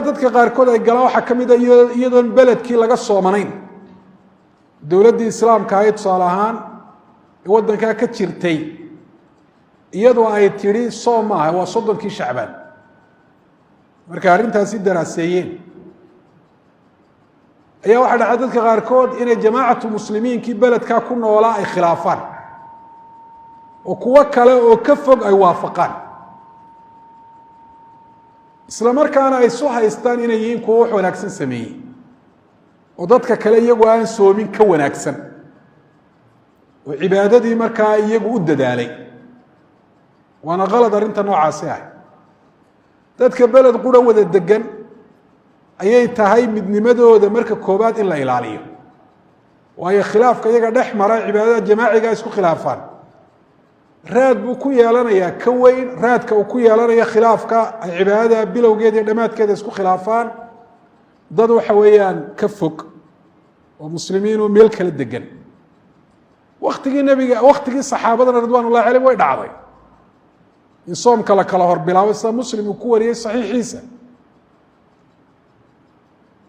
dadka qaarkood ay galaan waxaa ka mid ah iyadoon beledkii laga soomanayn dowladdii islaamka ahayd tusaale ahaan ee waddankaa ka jirtay iyadoo ay tidhi soom maaha waa 30kii shacbaan markay arrintaasi daraaseeyeen ayaa waxaa dhacay dadka qaarkood inay jamaacatu muslimiinkii beledkaa ku noolaa ay khilaafaan oo kuwo kale oo ka fog ay waafaqaan isla markaana ay soo haystaan inay yihiin kuwo wax wanaagsan sameeyey oo dadka kale iyagu aan soomin ka wanaagsan oo cibaadadii markaa iyagu u dadaalay waana qalad arrinta noocaasi ah dadka beled qura wada degan ayay tahay midnimadooda marka koobaad in la ilaaliyo waayo khilaafka iyaga dhex mara cibaadada jamaaciga isku khilaafaan raad buu ku yeelanayaa ka weyn raadka uu ku yeelanaya khilaafka ay cibaadada bilowgeeda iyo dhammaadkeeda isku khilaafaan dad waxa weeyaan ka fog oo muslimiin oo meel kala degan waktigii nebiga waktigii saxaabadana ridwaanullahi calayhim way dhacday in soomka la kala hor bilaabo sida muslim uu ku wariyey saxiixiisa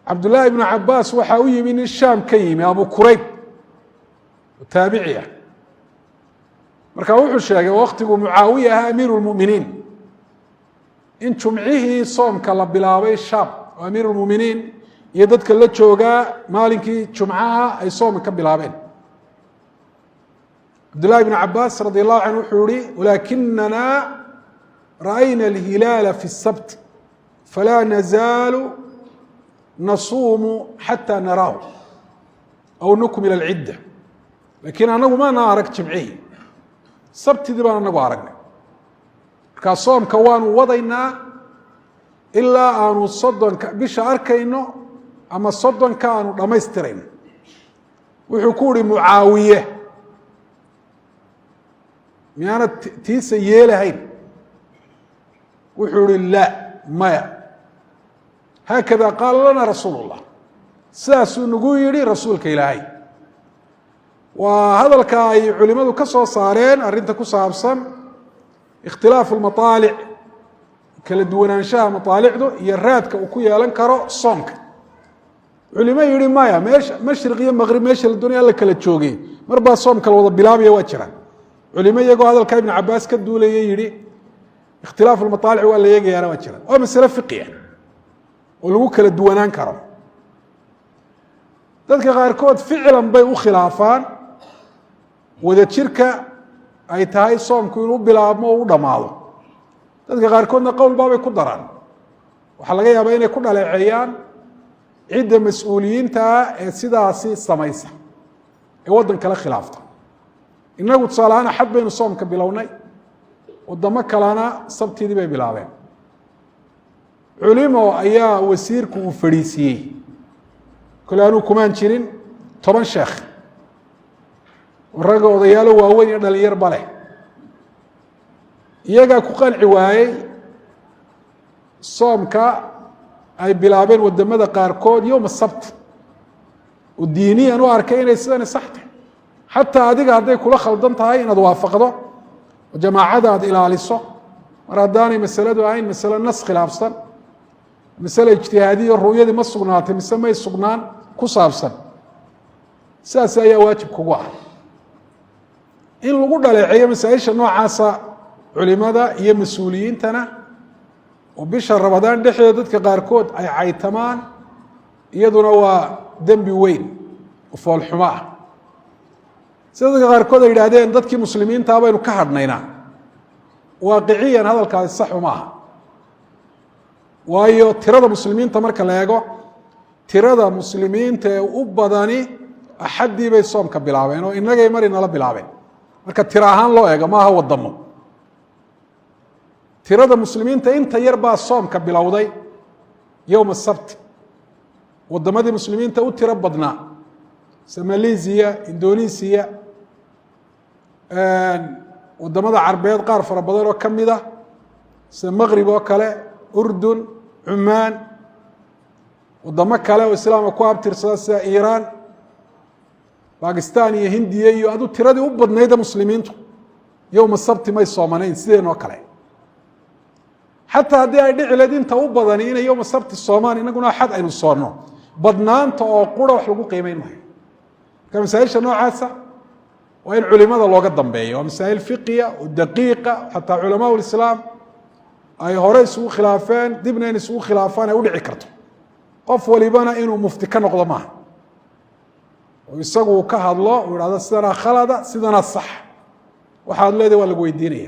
cabdullaahi ibnu cabaas waxaa u yimi nin shaam ka yimi abu kurayb oo taabici ah markaa wuxuu sheegay waktiguu mucaawiya ahaa amiiru lmuminiin in jumcihii soomka la bilaabay shaam oo amiiru lmuminiin iyo dadka la joogaa maalinkii jumcaha ay soomka ka bilaabeen cabdullahi ibnu cabaas radi allahu canhu wuxuu yihi walaakinana ra'ayna alhilaala fi الsabt falaa nazaalu nasuumu xataa naraahu aw nukmila alcidda lakiin anagu maana arag jimcihii sabtidii baan anagu aragnay markaa soomka waanu wadaynaa ilaa aanu soddonka bisha arkayno ama soddonka aanu dhammaystirayno wuxuu ku uhi mucaawiye miyaana tiisa yeelahayn wuxuu ihi laa maya haakada qaala lana rasuul اllah sidaasuu nagu yihi rasuulka ilaahay waa hadalka ay culimadu ka soo saareen arrinta ku saabsan ikhtilaafu lmaطaalic kala duwanaanshaha maطaalicdu iyo raadka uu ku yeelan karo soomka culimo yihi maya meesha mashriq iyo maqrib meesha la doonaya alla kala joogay mar baa soomka la wada bilaabaya waa jiraan culimo iyagoo hadalka ibnu cabaas ka duulaya yihi ikhtilaafu lmaطaalic waa la eegayaana waa jiraan waa masale fiqiya oo lagu kala duwanaan karo dadka qaarkood ficlan bay u khilaafaan wada jirka ay tahay soomku inuu bilaabmo o u dhammaado dadka qaarkoodna qowl baabay ku daraan waxaa laga yaabaa inay ku dhaleeceeyaan cidda mas-uuliyiintaa ee sidaasi samaysa ee waddan kale khilaafta innagu tusaale ahaan axad baynu soomka bilownay waddamo kalena sabtidii bay bilaabeen culimo ayaa wasiirku uu fadhiisiiyey kole anuu kumaan jirin 10 sheekh ragga odayaalo waaweyn iyo dhalinyarba leh iyagaa ku qanci waayey soomka ay bilaabeen waddamada qaarkood yowma sabt oo diiniyan u arkay inay sidani sax tahay xataa adiga hadday kula khaldan tahay inaad waafaqdo oo jamaacada aad ilaaliso mar haddaanay masaladu ahayn masale nas khilaafsan masale ijtihaadiya ru'yadii ma sugnaatay mise may sugnaan ku saabsan sidaas ayaa waajib kugu ah in lagu dhaleeceeyo masaa-isha noocaasa culimada iyo mas-uuliyiintana oo bisha ramadaan dhexdeeda dadka qaarkood ay caytamaan iyaduna waa dembi weyn oo foolxumo ah sida dadka qaarkood ay yidhaahdeen dadkii muslimiintaa baynu ka hadhnaynaa waaqiciyan hadalkaasi sax uma aha waayo tirada muslimiinta marka la eego tirada muslimiinta ee u badani axaddii bay soomka bilaabeen oo innagay mari nala bilaabeen marka tiro ahaan loo eego maaha waddamo tirada muslimiinta inta yar baa soomka bilowday yowma sabt waddamadii muslimiinta u tiro badnaa sida malaysiya indonesiya waddamada carbeed qaar fara badan oo ka mid ah sida maqrib oo kale urdun cumaan waddamo kale oo islaamka ku abtirsada sida iiraan bakistan iyo hindiya iyo adu tiradii u badnayda muslimiintu yowma sabti may soomanayn sideen oo kale xataa haddii ay dhici lahayd inta u badani inay yowma sabti soomaan inaguna axad aynu soonno badnaanta oo qura wax lagu qiimeyn maayo marka masaa-isha noocaasa waa in culimada looga dambeeyo waa masaa'il fiqiya oo daqiiqa xataa culamaa ulislaam ay hore isugu khilaafeen dibna in isugu khilaafaan ay u dhici karto qof walibana inuu mufti ka noqdo maaha oo isagu ka hadlo uu ihahdo sidanaa khalada sidanaa sax waxaad leedahay waa lagu weydiinaya